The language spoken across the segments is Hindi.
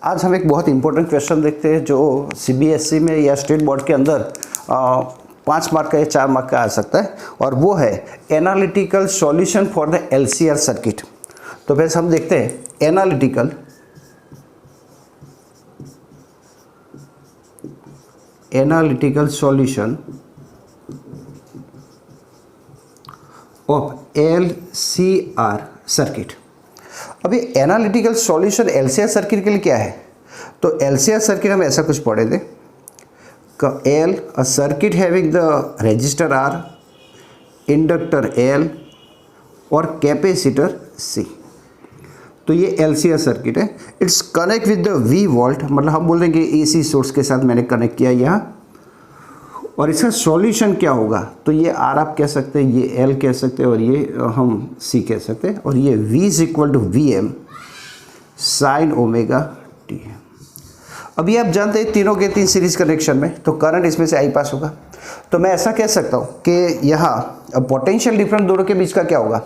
आज हम एक बहुत इंपॉर्टेंट क्वेश्चन देखते हैं जो सीबीएसई में या स्टेट बोर्ड के अंदर 5 मार्क का या 4 मार्क का आ सकता है, और वो है analytical solution for the LCR circuit. तो वैसे हम देखते हैं analytical solution of LCR circuit. अभी एनालिटिकल सॉल्यूशन एलसीआर सर्किट के लिए क्या है? तो एलसीआर सर्किट हम ऐसा कुछ पढ़े थे, L a circuit having the resistor R, inductor L और कैपेसिटर सी। तो ये एलसीआर सर्किट है। It's connect with the V volt, मतलब हम बोल रहे हैं कि एसी सोर्स के साथ मैंने कनेक्ट किया यहाँ, और इसका सॉल्यूशन क्या होगा? तो ये आर आप कह सकते हैं, ये एल कह सकते हैं और ये हम सी कह सकते हैं, और ये V is equal to V M sine omega T. अभी आप जानते हैं तीनों के तीन सीरीज कनेक्शन में तो करंट इसमें से आई पास होगा। तो मैं ऐसा कह सकता हूँ कि यहाँ पोटेंशियल डिफरेंस दोनों के बीच का क्या होगा?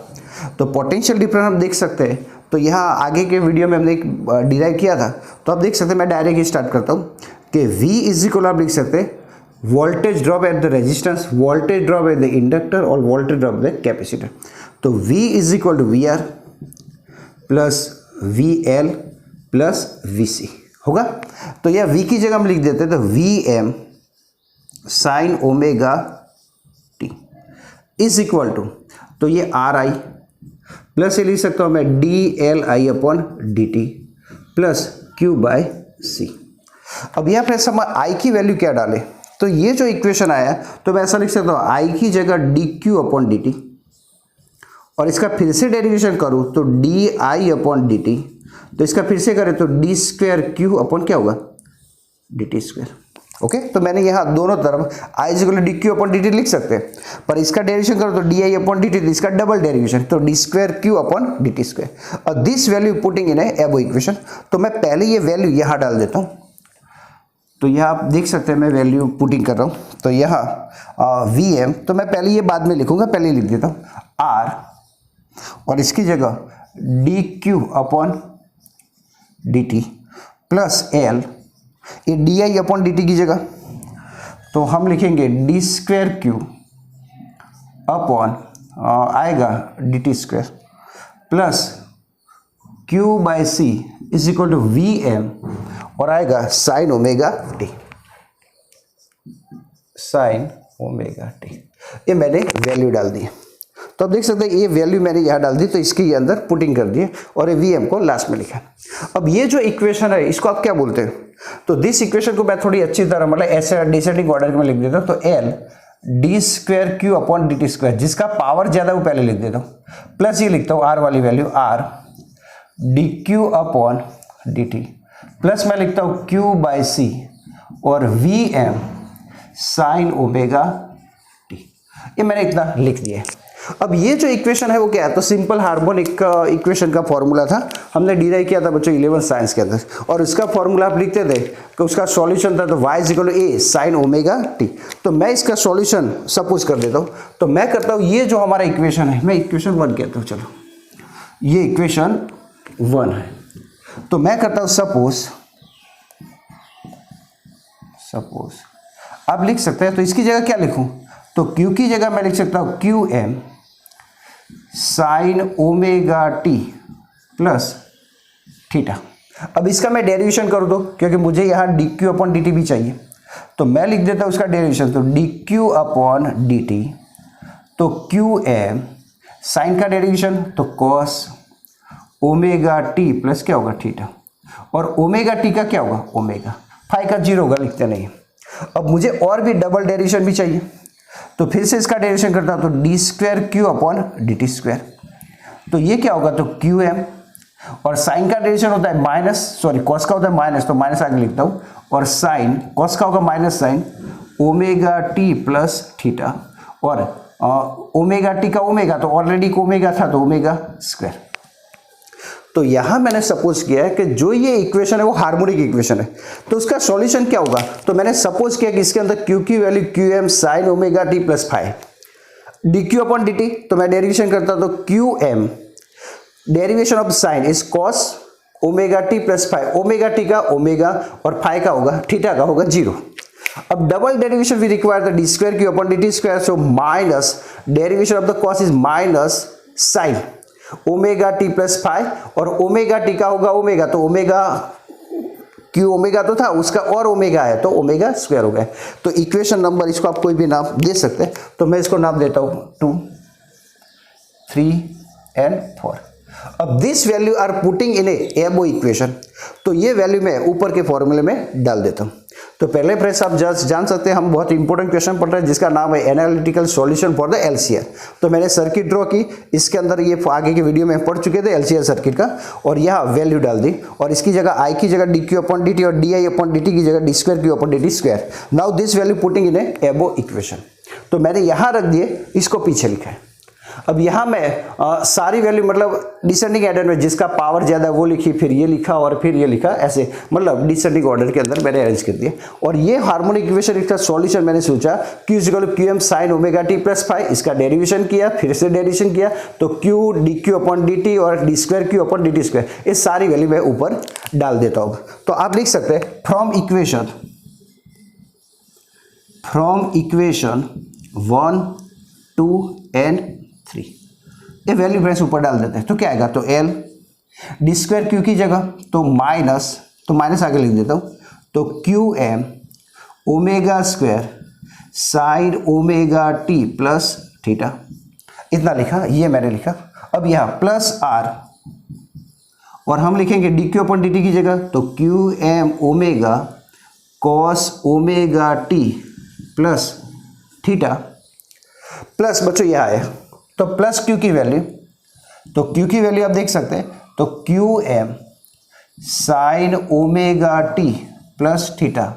तो पोटेंशियल डिफरेंस हम देख सकते हैं, तो यहाँ आगे के वीडियो में हमने एक डिराइव किया था, तो आप देख सकते हैं, मैं डायरेक्ट ही स्टार्ट करता हूँ कि V इज इक्वल आप लिख सकते हैं voltage drop at the resistance, voltage drop at the inductor और voltage drop at the capacitor. तो V is equal to V R plus V L plus V C होगा। तो यह V की जगह हम लिख देते हैं तो V M sine omega T is equal to, तो ये आर आई प्लस ये लिख सकता हूँ मैं D L I upon D T plus Q by C. अब यहाँ पे हम आई की वैल्यू क्या डालें? तो ये जो इक्वेशन आया तो मैं ऐसा लिख सकता हूँ आई की जगह D Q upon D T, और इसका फिर से डेरिवेशन करूँ तो D I upon D T, तो इसका फिर से करें तो डी स्क्वायर क्यू अपॉन क्या होगा? D T square. ओके, तो मैंने यहाँ दोनों तरफ I equal D Q upon D T लिख सकते हैं, पर इसका डेरिवेशन करो तो D I upon D T, इसका डबल डेरिवेशन तो D square Q upon D T square, और this value putting in above equation. तो मैं पहले ये वैल्यू यहाँ डाल देता हूँ, तो यहाँ आप देख सकते हैं मैं वैल्यू पुटिंग कर रहा हूँ। तो यहाँ वी एम, तो मैं पहले ये बाद में लिखूंगा, पहले लिख देता हूँ आर, और इसकी जगह D Q upon D T plus L, ये D I upon D T की जगह तो हम लिखेंगे डी स्क्वायर क्यू अपॉन आएगा D T square plus Q by C is equal to V M, और आएगा sine omega T, sine omega T. ये मैंने वैल्यू डाल दी, तो आप देख सकते हैं ये वैल्यू मैंने यहाँ डाल दी, तो इसके ये अंदर पुटिंग कर दी और ये वी एम को लास्ट में लिखा। अब ये जो इक्वेशन है इसको आप क्या बोलते हैं? तो दिस इक्वेशन को मैं थोड़ी अच्छी तरह मतलब ऐसे डिसेंडिंग ऑर्डर में लिख देता हूँ। तो L D square Q upon D T square, जिसका पावर ज्यादा वो पहले लिख देता हूँ, प्लस ये लिखता हूँ आर वाली value R D Q upon D T, plus मैं लिखता हूँ क्यू बाय सी और V M sine omega T. ये मैंने इतना लिख दिया। अब ये जो इक्वेशन है वो क्या है? तो सिंपल हार्मोनिक इक्वेशन का फॉर्मूला था, हमने डिराइव किया था बच्चों 11th साइंस के अंदर, और उसका फॉर्मूला आप लिखते थे कि उसका सॉल्यूशन था तो y is equal to A sine omega T. तो मैं इसका सॉल्यूशन सपोज कर देता हूँ, तो मैं करता हूँ ये जो हमारा इक्वेशन है, मैं इक्वेशन 1 कहता हूँ, चलो ये इक्वेशन 1 है, तो मैं करता हूँ सपोज आप लिख सकते हैं, तो इसकी जगह क्या लिखूं? तो Q की जगह मैं लिख सकता हूँ Q M sine omega T plus theta. अब इसका मैं डेरिवेशन कर दो, क्योंकि मुझे यहाँ D Q upon D T भी चाहिए, तो मैं लिख देता हूँ उसका डेरिवेशन, तो D Q upon D T, तो क्यू एम साइन का डेरिवेशन तो कॉस ओमेगा टी प्लस क्या होगा? थीटा, और ओमेगा टी का क्या होगा? ओमेगा, फाई का 0 होगा, लिखते नहीं। अब मुझे और भी डबल डेरिवेशन भी चाहिए, तो फिर से इसका डेरिवेशन करता हूं, तो D square Q upon D T square, तो ये क्या होगा? तो क्यू एम, और साइन का डेरिवेशन होता है माइनस, सॉरी कॉस का होता है माइनस, तो माइनस आगे लिखता हूं, और साइन कॉस का होगा minus sine omega T plus theta, और ओमेगा टी का ओमेगा, तो ऑलरेडी ओमेगा था तो ओमेगा स्क्वायर। तो यहां मैंने सपोज किया है कि जो ये इक्वेशन है वो हार्मोनिक इक्वेशन है, तो उसका सॉल्यूशन क्या होगा? तो मैंने सपोज किया कि इसके अंदर क्यू की value Q M sine omega T plus five, D Q upon D T, तो मैं डेरिवेशन करता तो Q M derivation of sine is cos omega T plus five, omega T का ओमेगा और फाइव का होगा थीटा का होगा 0। अब double derivation we require the D square Q upon D T square, so minus derivation of the cos is minus sine omega T plus five, और ओमेगा टी का होगा ओमेगा, तो ओमेगा क्यू ओमेगा तो था उसका और ओमेगा है तो ओमेगा स्क्वायर हो गया। तो इक्वेशन नंबर, इसको आप कोई भी नाम दे सकते हैं, तो मैं इसको नाम देता हूँ 2, 3 and 4। अब this value are putting in above equation, तो ये वैल्यू मैं ऊपर के फॉर्मूले में डाल देता हूँ। तो पहले फ्रेंड्स आप जान सकते हैं हम बहुत इंपॉर्टेंट क्वेश्चन पढ़ रहे हैं जिसका नाम है analytical solution for the LCR. तो मैंने सर्किट ड्रॉ की, इसके अंदर ये आगे के वीडियो में पढ़ चुके थे एलसीआर सर्किट का, और यहाँ वैल्यू डाल दी, और इसकी जगह आई की जगह D Q upon D T और D I upon D T की जगह D square Q upon D T square. Now this value putting in above equation, तो मैंने यहाँ रख दिए, इसको पीछे लिखा है। अब यहाँ मैं सारी वैल्यू मतलब डिसेंडिंग ऑर्डर में जिसका पावर ज़्यादा है वो लिखी, फिर ये लिखा और फिर ये लिखा, ऐसे मतलब डिसेंडिंग ऑर्डर के अंदर मैंने अरेंज कर दिया। और ये हार्मोनिक इक्वेशन इसका सॉल्यूशन मैंने सोचा Q equal to QM sine omega T plus five, इसका डेरिवेशन किया, फिर से डेरिवेशन किया, तो Q D Q upon D T और D square Q upon D T square, ये सारी वैल्यू मैं ऊपर डाल देता हूँ। तो आप लिख सकते हैं फ्रॉम इक्वेशन 1, 2 and 3 ये वैल्यू फ्रेंड्स ऊपर डाल देते हैं, तो क्या आएगा, तो L डी स्क्वायर क्यू की जगह तो माइनस आगे लिख देता हूँ, तो QM omega square sine omega T plus theta, इतना लिखा, ये मैंने लिखा। अब यहाँ प्लस R, और हम लिखेंगे D Q upon D T की जगह, तो QM omega cos omega T plus theta, plus बच्चों यह है तो प्लस क्यू की वैल्यू, तो क्यू की वैल्यू आप देख सकते हैं, तो Q M sine omega T plus theta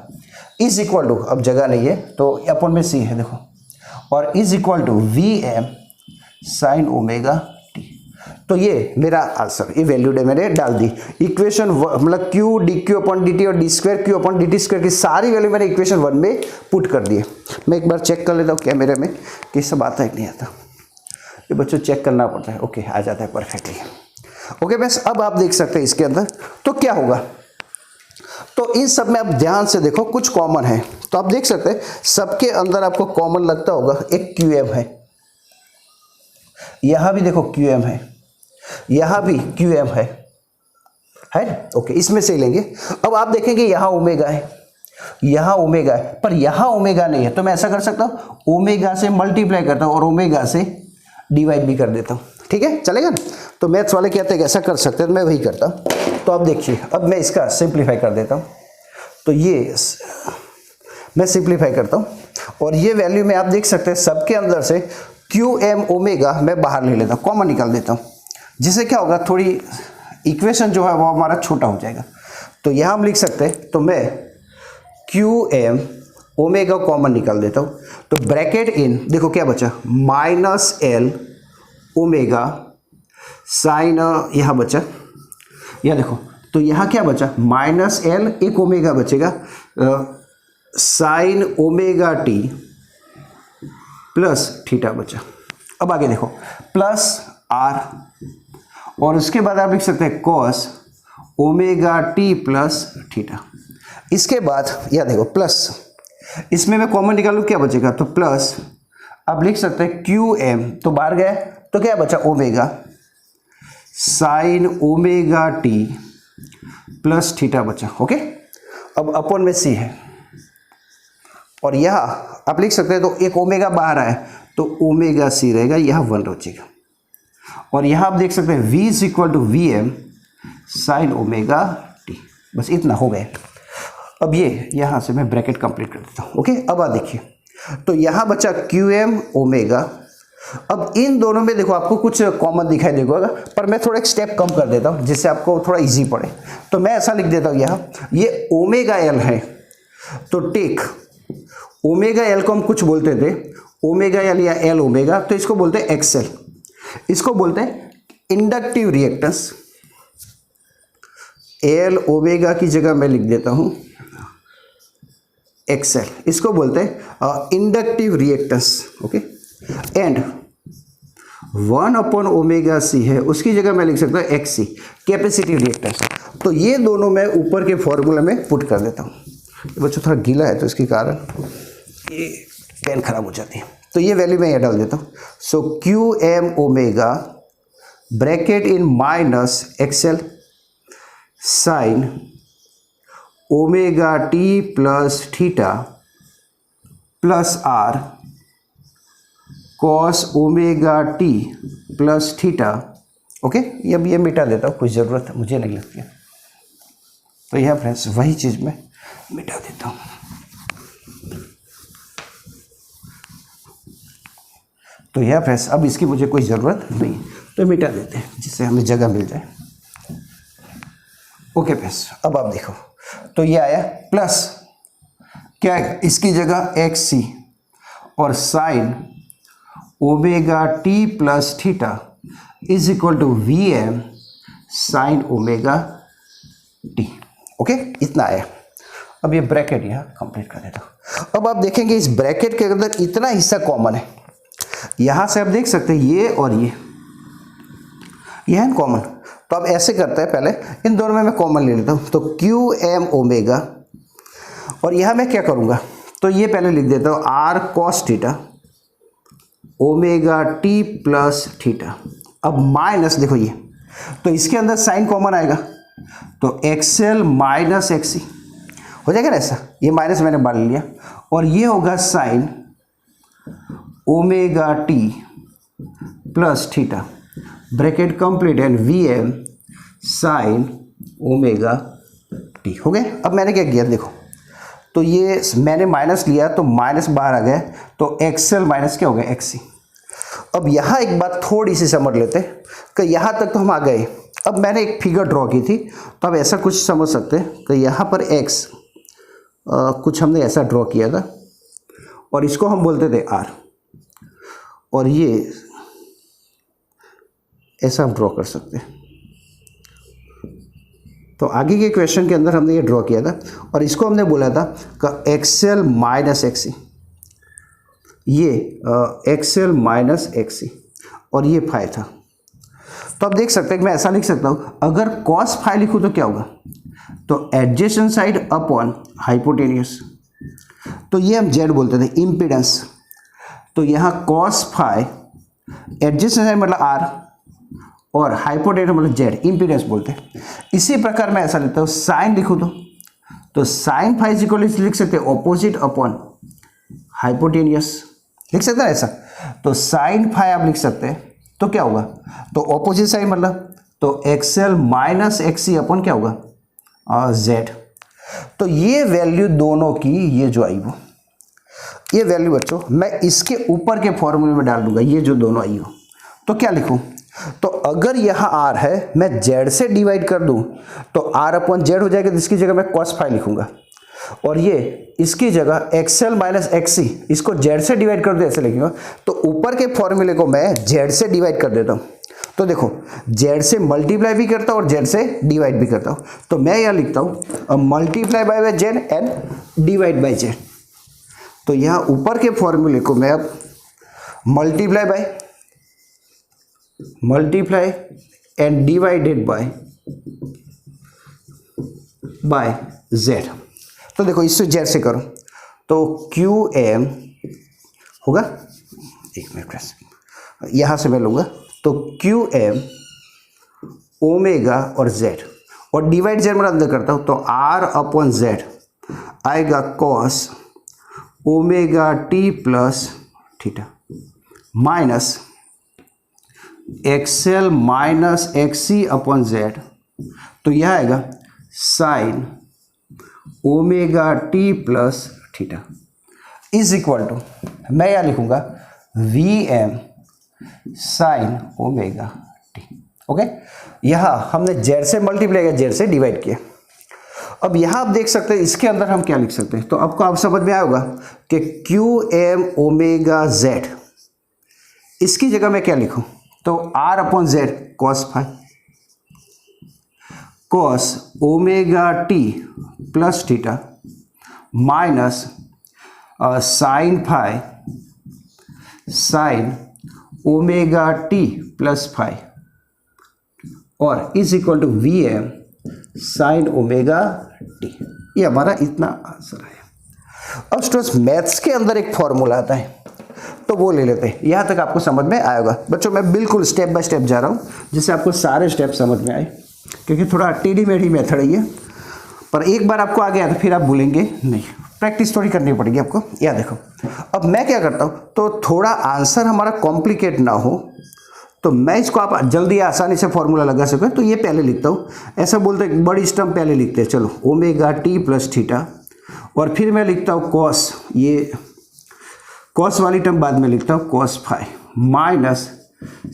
is equal to, अब जगह नहीं है तो अपन में सी है देखो, और is equal to V M sine omega T. तो ये मेरा आंसर, ये वैल्यू मैंने डाल दी इक्वेशन मतलब Q D Q upon D T और D square Q upon D T square की सारी वैल्यू मैंने इक्वेशन 1 में पुट कर दी है। मैं एक बार चेक कर लेता हूँ क्या मेरे में कि सब आता है कि नहीं आता, ये बच्चों चेक करना पड़ता है। ओके आ जाता है परफेक्टली। ओके बस अब आप देख सकते हैं इसके अंदर तो क्या होगा, तो इन सब में आप ध्यान से देखो कुछ कॉमन है, तो आप देख सकते हैं सबके अंदर आपको कॉमन लगता होगा एक QM है, यहां भी देखो QM है, यहां भी QM है ओके इसमें से लेंगे। अब आप देखेंगे यहां ओमेगा है, यहां ओमेगा है, पर यहां ओमेगा नहीं है, तो मैं ऐसा कर सकता हूं ओमेगा से मल्टीप्लाई करता हूं और ओमेगा से डिवाइड भी कर देता हूं, ठीक है चलेगा ना। तो मैथ्स वाले कहते हैं कि ऐसा कर सकते हैं, मैं वही करता हूं। तो अब देखिए अब मैं इसका सिंप्लीफाई कर देता हूं, तो ये मैं सिंप्लीफाई करता हूं और ये वैल्यू में आप देख सकते हैं सबके अंदर से QM ओमेगा मैं बाहर ले लेता हूं, कॉमन निकाल देता हूं, जिससे क्या होगा थोड़ी इक्वेशन जो है वो हमारा छोटा हो जाएगा। तो यहाँ हम लिख सकते हैं, तो मैं QM ओमेगा कॉमन निकाल देता हूँ, तो ब्रैकेट इन देखो क्या बचा -L ओमेगा साइन, यहाँ बचा, यह देखो तो यहाँ क्या बचा -L एक ओमेगा बचेगा sign omega T plus theta बचा। अब आगे देखो प्लस R, और उसके बाद आप लिख सकते हैं cos omega T plus theta. इसके बाद यह देखो प्लस, इसमें मैं कॉमन निकालूँ क्या बचेगा, तो प्लस आप लिख सकते हैं QM तो बाहर गया तो क्या बचा omega sine omega T plus theta बचा। ओके अब अपन में C है, और यहाँ आप लिख सकते हैं तो एक ओमेगा बाहर आया तो ओमेगा C रहेगा, यहाँ 1 बचेगा, और यहाँ आप देख सकते हैं V is equal to V M sine omega T, बस इतना हो गया। अब ये यहाँ से मैं ब्रैकेट कंप्लीट कर देता हूँ। ओके अब आप देखिए तो यहाँ बचा QM ओमेगा। अब इन दोनों में देखो आपको कुछ कॉमन दिखाई देगा, पर मैं थोड़ा एक स्टेप कम कर देता हूँ जिससे आपको थोड़ा इजी पड़े। तो मैं ऐसा लिख देता हूँ यहाँ ये ओमेगा L है, तो टेक ओमेगा L को हम कुछ बोलते थे ओमेगा L या L ओमेगा, तो इसको बोलते हैं XL, इसको बोलते हैं इंडक्टिव रिएक्टेंस। L ओमेगा की जगह मैं लिख देता हूँ XL, इसको बोलते हैं inductive reactance. Okay and 1 upon omega C है, उसकी जगह मैं लिख सकता हूँ XC कैपेसिटिव रिएक्टेंस। तो ये दोनों मैं ऊपर के फॉर्मूला में पुट कर देता हूँ। बच्चों थोड़ा गीला है तो इसके कारण ये पेन खराब हो जाती है। तो ये वैल्यू मैं यहाँ डाल देता हूँ। So Q M omega bracket in minus XL sine omega T plus theta plus R cos omega T plus theta. Okay, अब ये मिटा देता हूँ, कुछ ज़रूरत मुझे नहीं लगती है। तो यहाँ फ्रेंड्स वही चीज़ मैं मिटा देता हूँ। तो यहाँ फ्रेंड्स अब इसकी मुझे कोई ज़रूरत नहीं, तो मिटा देते हैं जिससे हमें जगह मिल जाए। ओके फ्रेंड्स, अब आप देखो तो ये आया प्लस क्या है, इसकी जगह एक्स सी और sine omega T plus theta is equal to V M sine omega T. Okay, इतना आया। अब ये ब्रैकेट यहाँ कंप्लीट कर देता हूँ। अब आप देखेंगे इस ब्रैकेट के अंदर इतना हिस्सा कॉमन है, यहाँ से आप देख सकते हैं ये और ये है कॉमन। तो अब ऐसे करते हैं, पहले इन दोनों में मैं कॉमन ले लेता हूँ। तो क्यू एम ओमेगा और यहाँ मैं क्या करूँगा, तो ये पहले लिख देता हूँ R cos theta omega T plus theta. अब माइनस देखो ये, तो इसके अंदर साइन कॉमन आएगा तो एक्सएल माइनस एक्सी हो जाएगा ना ऐसा, ये माइनस मैंने बांट लिया और ये होगा sine omega T plus theta bracket complete and V M sine omega T. हो गए। अब मैंने क्या किया देखो, तो ये मैंने माइनस लिया तो माइनस बाहर आ गया, तो एक्सएल माइनस क्या हो गया एक्सी। अब यहाँ एक बात थोड़ी सी समझ लेते हैं कि यहाँ तक तो हम आ गए। अब मैंने एक फिगर ड्रॉ की थी, तो अब ऐसा कुछ समझ सकते हैं कि यहाँ पर एक्स कुछ हमने ऐसा ड्रॉ किया था और इसको हम बोलते थे आर, और ये ऐसा हम ड्रॉ कर सकते हैं। तो आगे के क्वेश्चन के अंदर हमने ये ड्रॉ किया था और इसको हमने बोला था कि एक्सएल माइनस एक्सी, ये एक्सएल माइनस एक्सी और ये फाई था। तो आप देख सकते हैं कि मैं ऐसा लिख सकता हूँ, अगर कॉस फाई लिखूँ तो क्या होगा, तो एडजेसेंट साइड अपॉन हाइपोटेनियस, तो ये हम जेड बोलते थे इम्पीडेंस। तो यहाँ कॉस फाई एडजेसेंट साइड मतलब आर और हाइपोटेनियस मतलब जेड, इम्पीडेंस बोलते हैं। इसी प्रकार मैं ऐसा लिखता हूँ, साइन लिखूँ तो साइन फाई इज इक्वल लिख सकते हैं ऑपोजिट अपॉन हाइपोटेनियस, लिख सकते हैं ऐसा। तो साइन फाई आप लिख सकते हैं, तो क्या होगा, तो ऑपोजिट साइड मतलब तो एक्सएल माइनस एक्सी अपॉन क्या होगा जेड। तो ये वैल्यू दोनों की ये जो आई वो ये वैल्यू बच्चों मैं इसके ऊपर के फॉर्मूले में डाल दूंगा, ये जो दोनों आई हो। तो क्या लिखूं, तो अगर यहाँ आर है मैं जेड से डिवाइड कर दूं तो आर अपॉन जेड हो जाएगा, जिसकी जगह मैं कॉस फाई लिखूंगा, और ये इसकी जगह एक्सएल माइनस एक्सी, इसको जेड से डिवाइड कर दो ऐसे लिखूंगा। तो ऊपर के फॉर्मूले को मैं जेड से डिवाइड कर देता हूँ। तो देखो जेड से मल्टीप्लाई भी करता हूँ और जेड से डिवाइड भी करता हूँ। तो मैं यहाँ लिखता हूँ multiply by Z and divide by Z. तो यहाँ ऊपर के फॉर्मूले को मैं अब multiply and divided by Z. तो देखो इससे जेड से करो तो क्यू एम होगा, एक मिनट यहाँ से मैं लूँगा, तो क्यू एम ओमेगा और जेड और डिवाइड जेड में अंदर करता हूँ तो आर अपॉन जेड आएगा cos omega T plus theta minus XL minus XC upon Z, तो यह आएगा sine omega T plus theta is equal to मैं यह लिखूंगा V M sine omega T. Okay, यहाँ हमने जेड से मल्टीप्लाई किया, जेड से डिवाइड किया। अब यहाँ आप देख सकते हैं इसके अंदर हम क्या लिख सकते हैं, तो आपको आप समझ में आया होगा कि क्यू एम ओमेगा जेड, इसकी जगह मैं क्या लिखूं, तो R upon Z cos phi cos omega T plus theta minus sine phi sine omega T plus phi और is equal to V M sine omega T. ये हमारा इतना आंसर है। अब स्टूडेंट्स मैथ्स के अंदर एक फॉर्मूला आता है, तो वो ले लेते हैं। यहाँ तक आपको समझ में आएगा बच्चों। मैं बिल्कुल स्टेप बाय स्टेप जा रहा हूँ जिससे आपको सारे स्टेप समझ में आए, क्योंकि थोड़ा टेढ़ी मेढ़ी मेथड है ये, पर एक बार आपको आ गया तो फिर आप भूलेंगे नहीं, प्रैक्टिस थोड़ी करनी पड़ेगी आपको। यह देखो, अब मैं क्या करता हूँ, तो थोड़ा आंसर हमारा कॉम्प्लिकेट ना हो, तो मैं इसको आप जल्दी आसानी से फॉर्मूला लगा सकें, तो ये पहले लिखता हूँ। ऐसा बोलते हैं बड़ी स्टर्म पहले लिखते हैं, चलो ओमेगा टी प्लस थीटा, और फिर मैं लिखता हूँ कॉस, ये कॉस वाली टर्म बाद में लिखता हूँ, cos phi minus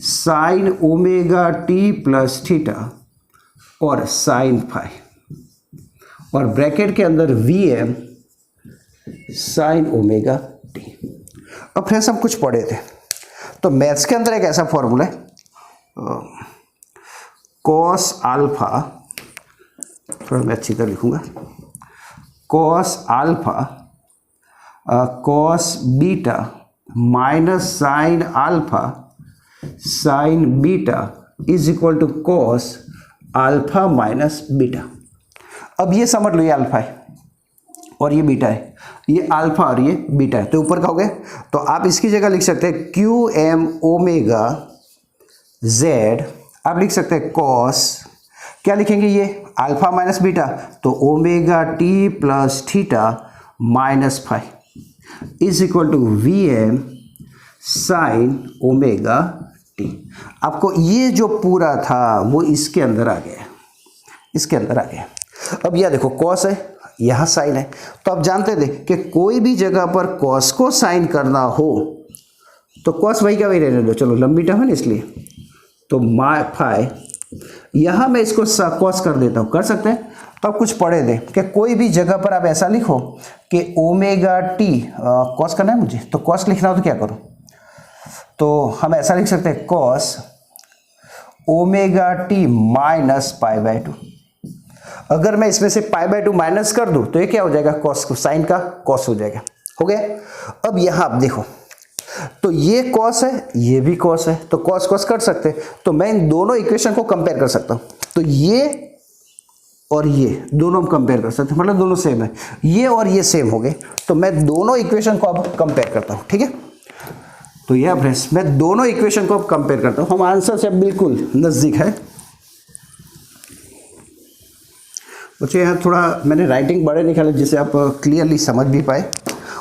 sine omega T plus theta और साइन फाई, और ब्रैकेट के अंदर V M sine omega T. अब फ्रेंड्स हम कुछ पढ़े थे, तो मैथ्स के अंदर एक ऐसा फॉर्मूला है, कॉस अल्फा, थोड़ा मैं अच्छी तरह लिखूंगा, cos alpha cos beta minus sine alpha sine beta is equal to cos alpha minus beta. अब ये समझ लो, ये अल्फा है और ये बीटा है, ये अल्फा और ये बीटा है, तो ऊपर का हो गया। तो आप इसकी जगह लिख सकते हैं क्यू एम ओमेगा जेड, आप लिख सकते हैं कॉस, क्या लिखेंगे ये अल्फा माइनस बीटा, तो omega T plus theta minus five is equal to V M sine omega T. आपको ये जो पूरा था वो इसके अंदर आ गया, इसके अंदर आ गया। अब यह देखो कॉस है, यहाँ साइन है, तो आप जानते थे कि कोई भी जगह पर कॉस को साइन करना हो तो कॉस वही का वही रहने दो, चलो लंबी टर्म है ना इसलिए, तो फाई यहाँ मैं इसको कॉस कर देता हूँ, कर सकते हैं। तो आप कुछ पढ़े थे कि कोई भी जगह पर आप ऐसा लिखो कि ओमेगा टी कॉस करना है मुझे, तो कॉस लिखना हो तो क्या करो, तो हम ऐसा लिख सकते हैं cos omega T minus pi by to. अगर मैं इसमें से पाई बाय टू माइनस कर दूं तो ये क्या हो जाएगा, कॉस को साइन का कॉस हो जाएगा, हो गया। अब यहाँ आप देखो, तो ये कॉस है, ये भी कॉस है, तो कॉस कॉस कर सकते हैं, तो मैं इन दोनों इक्वेशन को कंपेयर कर सकता हूँ। तो ये और ये दोनों हम कंपेयर कर सकते हैं, मतलब दोनों सेम है, ये और ये सेम हो गए, तो मैं दोनों इक्वेशन को अब कंपेयर करता हूँ, ठीक है। तो यह फ्रेंड्स मैं दोनों इक्वेशन को अब कंपेयर करता हूँ, हम आंसर से बिल्कुल नज़दीक है। बच्चों यहाँ थोड़ा मैंने राइटिंग बड़े निकाले जिसे आप क्लियरली समझ भी पाए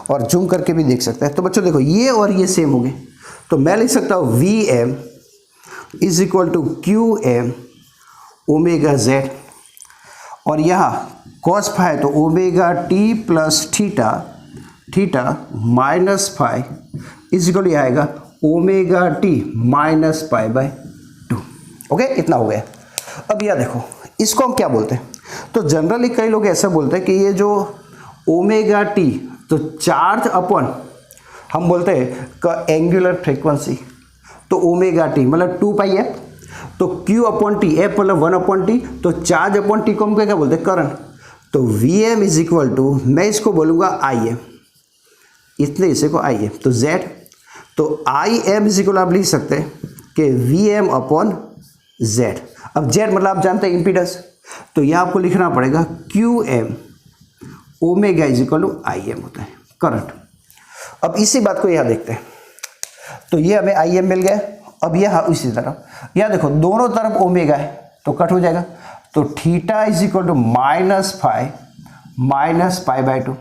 और जूम करके भी देख सकते हैं। तो बच्चों देखो ये और ये सेम हो गए, तो मैं लिख सकता हूँ V M is equal to Q M omega Z, और यहाँ कॉस फाई तो omega T plus theta theta minus phi is equal to आएगा omega T minus pi by two. Okay, इतना हो गया। अब यह देखो इसको हम क्या बोलते हैं, तो जनरली कई लोग ऐसा बोलते हैं कि ये जो ओमेगा टी, तो चार्ज अपॉन हम बोलते हैं का एंगुलर फ्रीक्वेंसी, तो ओमेगा टी मतलब 2 पाई एफ, तो क्यू अपॉन टी, एफ मतलब 1 अपॉन टी, तो चार्ज अपॉन टी को हम क्या बोलते हैं, करंट। तो V M is equal to, मैं इसको बोलूँगा आई एम, इतने हिस्से को आई एम, तो जेड, तो आई एम इज इक्वल आप लिख सकते हैं कि वी एम अपॉन जेड। अब जेड मतलब आप जानते हैं इम्पीडेंस, तो यह आपको लिखना पड़ेगा Q M omega is equal to I M होता है करंट। अब इसी बात को यहाँ देखते हैं, तो ये हमें आई एम मिल गया। अब यह उसी तरफ यहाँ देखो दोनों तरफ ओमेगा है तो कट हो जाएगा, तो theta is equal to minus pi by two.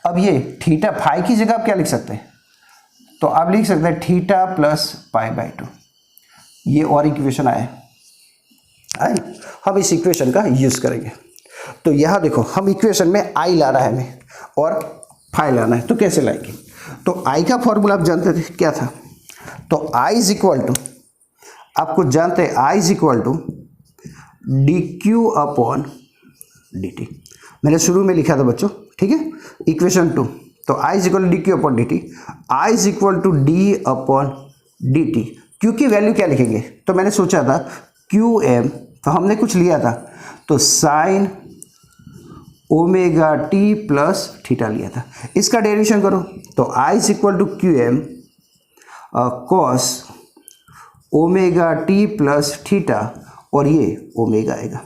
अब ये थीटा फाई की जगह आप क्या लिख सकते हैं, तो आप लिख सकते हैं theta plus pi by to. ये और इक्वेशन आए, हम इस इक्वेशन का यूज करेंगे। तो यहाँ देखो हम इक्वेशन में आई ला रहा है हमें और फाई लाना है, तो कैसे लाएंगे, तो आई का फॉर्मूला आप जानते थे क्या था, तो आई इज इक्वल टू, आपको जानते हैं I is equal to D Q upon D T. मैंने शुरू में लिखा था बच्चों, ठीक है, इक्वेशन 2, तो I is equal to D Q upon D T, I is equal to D upon D T. क्यू की वैल्यू क्या लिखेंगे, तो मैंने सोचा था क्यू एम, तो हमने कुछ लिया था, तो sine omega T plus theta लिया था, इसका डेरिवेशन करो, तो I is equal to Q M cos omega T plus theta, और ये ओमेगा आएगा।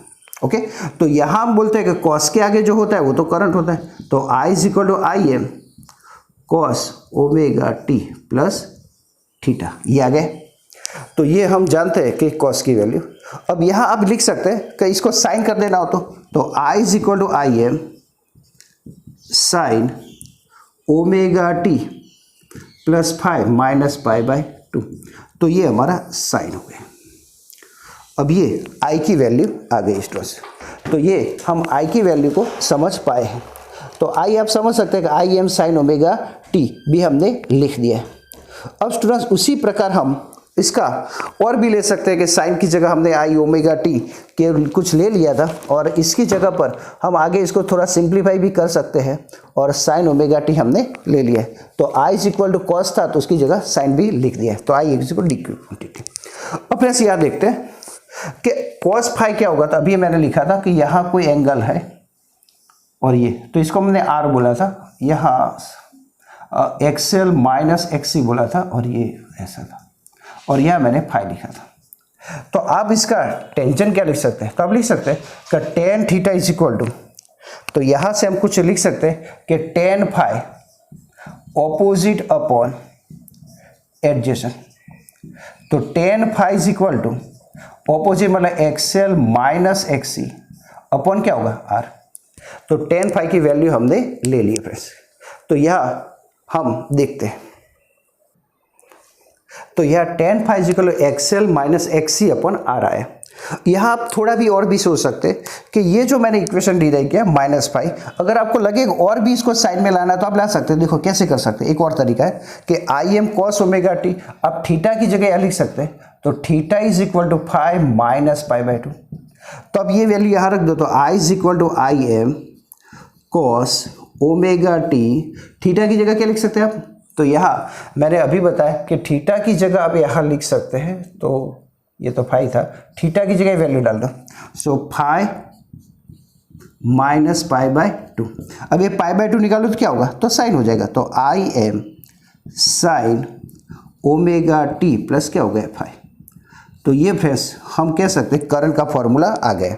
ओके, तो यहाँ हम बोलते हैं कि कॉस के आगे जो होता है वो तो करंट होता है, तो I is equal to I M cos omega T plus theta, ये आ गए। तो ये हम जानते हैं कि कॉस की वैल्यू। अब यहाँ आप लिख सकते हैं कि इसको साइन कर देना हो तो I is equal to I M sine omega T plus 5 minus pi by 2, तो ये हमारा साइन हो गया। अब ये I की वैल्यू आ गई इस तरह से, तो ये हम I की वैल्यू को समझ पाए हैं। तो I आप समझ सकते हैं कि I M sine omega T भी हमने लिख दिया है। अब स्टूडेंट्स उसी प्रकार हम इसका और भी ले सकते हैं कि साइन की जगह हमने आई ओमेगा टी के कुछ ले लिया था, और इसकी जगह पर हम आगे इसको थोड़ा सिंप्लीफाई भी कर सकते हैं और साइन ओमेगा टी हमने ले लिया है। तो I is equal to cos था तो उसकी जगह साइन भी लिख दिया है, तो I is equal D Q. अब फ्रेंड्स यहाँ देखते हैं कि कॉस फाई क्या होगा। तो अभी मैंने लिखा था कि यहाँ कोई एंगल है और ये, तो इसको हमने आर बोला था, यहाँ एक्सएल माइनस एक्सी बोला था और ये ऐसा था, और यह मैंने फाई लिखा था। तो आप इसका टेंशन क्या लिख सकते हैं, तो आप लिख सकते हैं कि tan theta is equal to, तो यहाँ से हम कुछ लिख सकते हैं कि tan phi opposite upon adjacent. तो tan phi is equal to opposite मतलब एक्सएल माइनस एक्सी अपॉन क्या होगा आर। तो टेन फाई की वैल्यू हमने ले ली फ्रेंड्स। तो यह हम देखते हैं, तो यह tan phi equal XL minus XC upon R आया। यहाँ आप थोड़ा भी और भी सोच सकते हैं कि ये जो मैंने इक्वेशन डिराइव किया माइनस फाई, अगर आपको लगे और भी इसको साइन में लाना है तो आप ला सकते हैं। देखो कैसे कर सकते हैं, एक और तरीका है कि I M cos omega T, आप थीटा की जगह यह लिख सकते हैं, तो theta is equal to 5 minus pi by 2। तो अब ये वैल्यू यहाँ रख दो, तो I is equal to I M cos omega T, theta की जगह क्या लिख सकते हैं आप, तो यहाँ मैंने अभी बताया कि थीटा की जगह आप यहाँ लिख सकते हैं, तो ये तो फाई था, थीटा की जगह वैल्यू डाल दो, सो 5 माइनस पाई बाय 2। अब ये पाई बाय 2 निकालो तो क्या होगा, तो साइन हो जाएगा, तो आई M sine omega T plus क्या हो गया फाई। तो ये फ्रेंड्स हम कह सकते हैं करंट का फॉर्मूला आ गया।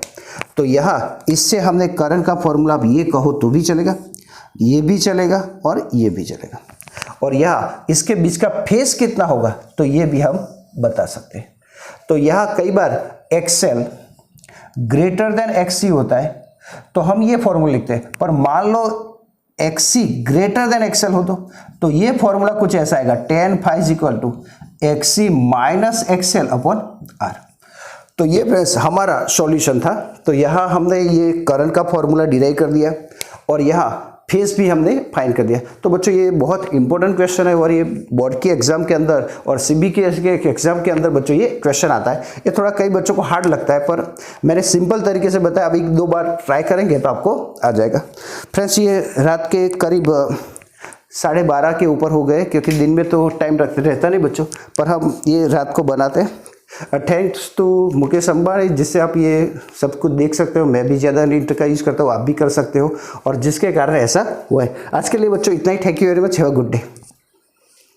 तो यहाँ इससे हमने करंट का फॉर्मूला, अब ये कहो तो भी चलेगा, ये भी चलेगा और ये भी चलेगा, और यहाँ इसके बीच का फेस कितना होगा तो ये भी हम बता सकते हैं। तो यहाँ कई बार एक्सएल ग्रेटर देन एक्सी होता है तो हम ये फॉर्मूला लिखते हैं, पर मान लो एक्सी ग्रेटर देन एक्सएल हो तो ये फॉर्मूला कुछ ऐसा आएगा, tan phi is equal to XC minus XL upon R. तो ये फ्रेंड्स हमारा सॉल्यूशन था। तो यहाँ हमने ये करंट का फॉर्मूला डिराइव कर दिया और यहाँ फेस भी हमने फाइंड कर दिया। तो बच्चों ये बहुत इंपॉर्टेंट क्वेश्चन है और ये बोर्ड के एग्जाम के अंदर और सीबी के एग्जाम के अंदर बच्चों ये क्वेश्चन आता है। ये थोड़ा कई बच्चों को हार्ड लगता है, पर मैंने सिंपल तरीके से बताया, अभी 2 बार ट्राई करेंगे तो आपको आ जाएगा। फ्रेंड्स ये रात के करीब 12:30 के ऊपर हो गए, क्योंकि दिन में तो टाइम रहता नहीं बच्चों, पर हम ये रात को बनाते हैं। थैंक्स टू मुकेश अंबानी, जिससे आप ये सब कुछ देख सकते हो। मैं भी ज़्यादा नेट का यूज़ करता हूँ, आप भी कर सकते हो, और जिसके कारण ऐसा हुआ है। आज के लिए बच्चों इतना ही। Thank you very much, have a good day.